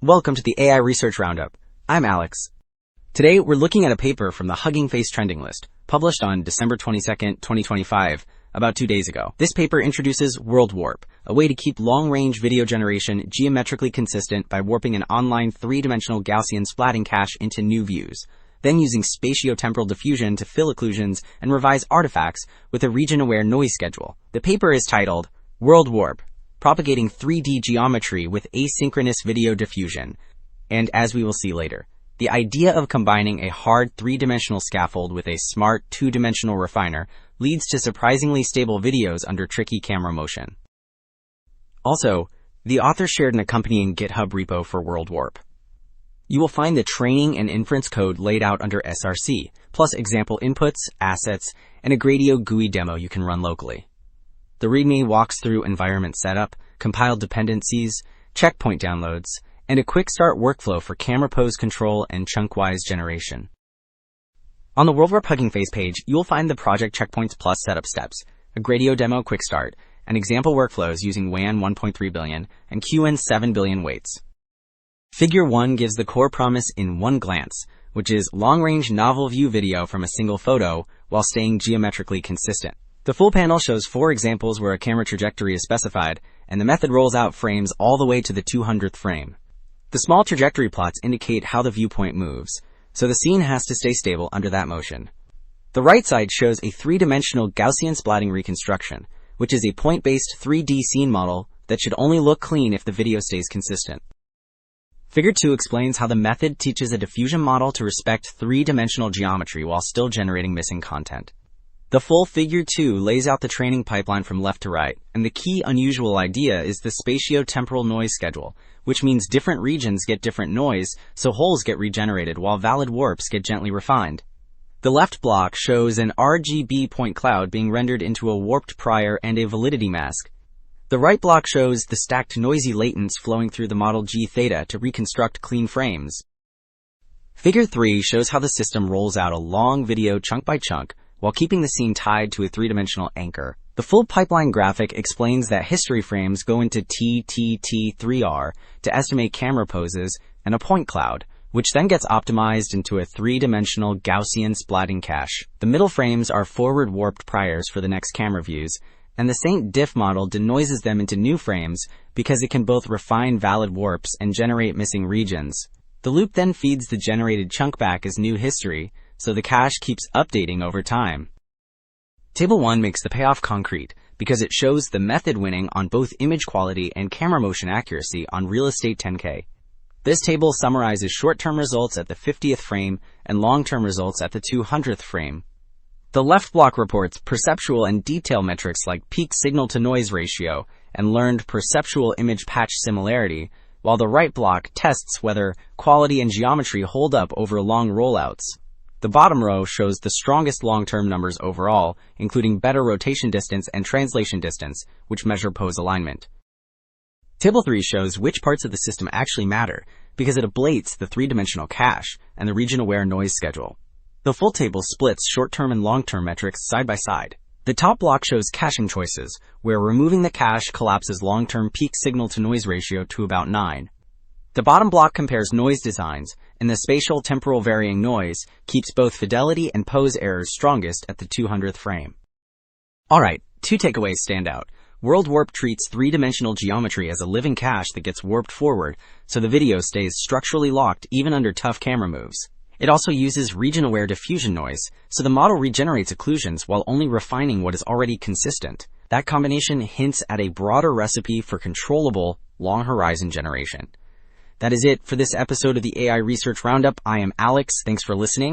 Welcome to the AI Research Roundup. I'm Alex. Today, we're looking at a paper from the Hugging Face trending list, published on December 22nd, 2025, about 2 days ago. This paper introduces WorldWarp, a way to keep long-range video generation geometrically consistent by warping an online three-dimensional Gaussian splatting cache into new views, then using spatio-temporal diffusion to fill occlusions and revise artifacts with a region-aware noise schedule. The paper is titled WorldWarp, Propagating 3D Geometry with Asynchronous Video Diffusion, and as we will see later, the idea of combining a hard three-dimensional scaffold with a smart two-dimensional refiner leads to surprisingly stable videos under tricky camera motion. Also, the author shared an accompanying GitHub repo for WorldWarp. You will find the training and inference code laid out under SRC, plus example inputs, assets, and a Gradio GUI demo you can run locally. The README walks through environment setup, compiled dependencies, checkpoint downloads, and a quick start workflow for camera pose control and chunk-wise generation. On the WorldWarp Hugging Face page, you will find the project checkpoints plus setup steps, a Gradio demo quick start, and example workflows using WAN 1.3 billion and QN 7 billion weights. Figure 1 gives the core promise in one glance, which is long-range novel view video from a single photo while staying geometrically consistent. The full panel shows 4 examples where a camera trajectory is specified, and the method rolls out frames all the way to the 200th frame. The small trajectory plots indicate how the viewpoint moves, so the scene has to stay stable under that motion. The right side shows a three-dimensional Gaussian splatting reconstruction, which is a point-based 3D scene model that should only look clean if the video stays consistent. Figure 2 explains how the method teaches a diffusion model to respect three-dimensional geometry while still generating missing content. The full Figure 2 lays out the training pipeline from left to right, and the key unusual idea is the spatio-temporal noise schedule, which means different regions get different noise, so holes get regenerated while valid warps get gently refined. The left block shows an RGB point cloud being rendered into a warped prior and a validity mask. The right block shows the stacked noisy latents flowing through the model G theta to reconstruct clean frames. Figure 3 shows how the system rolls out a long video chunk by chunk, while keeping the scene tied to a three-dimensional anchor. The full pipeline graphic explains that history frames go into TTT3R to estimate camera poses and a point cloud, which then gets optimized into a three-dimensional Gaussian splatting cache. The middle frames are forward warped priors for the next camera views, and the Saint diff model denoises them into new frames because it can both refine valid warps and generate missing regions. The loop then feeds the generated chunk back as new history, so the cache keeps updating over time. Table 1 makes the payoff concrete because it shows the method winning on both image quality and camera motion accuracy on Real Estate 10K. This table summarizes short-term results at the 50th frame and long-term results at the 200th frame. The left block reports perceptual and detail metrics like peak signal-to-noise ratio and learned perceptual image patch similarity, while the right block tests whether quality and geometry hold up over long rollouts. The bottom row shows the strongest long-term numbers overall, including better rotation distance and translation distance, which measure pose alignment. Table 3 shows which parts of the system actually matter, because it ablates the three-dimensional cache and the region-aware noise schedule. The full table splits short-term and long-term metrics side by side. The top block shows caching choices, where removing the cache collapses long-term peak signal-to-noise ratio to about 9. The bottom block compares noise designs, and the spatial temporal varying noise keeps both fidelity and pose errors strongest at the 200th frame. Alright, 2 takeaways stand out. WorldWarp treats three-dimensional geometry as a living cache that gets warped forward, so the video stays structurally locked even under tough camera moves. It also uses region-aware diffusion noise, so the model regenerates occlusions while only refining what is already consistent. That combination hints at a broader recipe for controllable, long-horizon generation. That is it for this episode of the AI Research Roundup. I am Alex. Thanks for listening.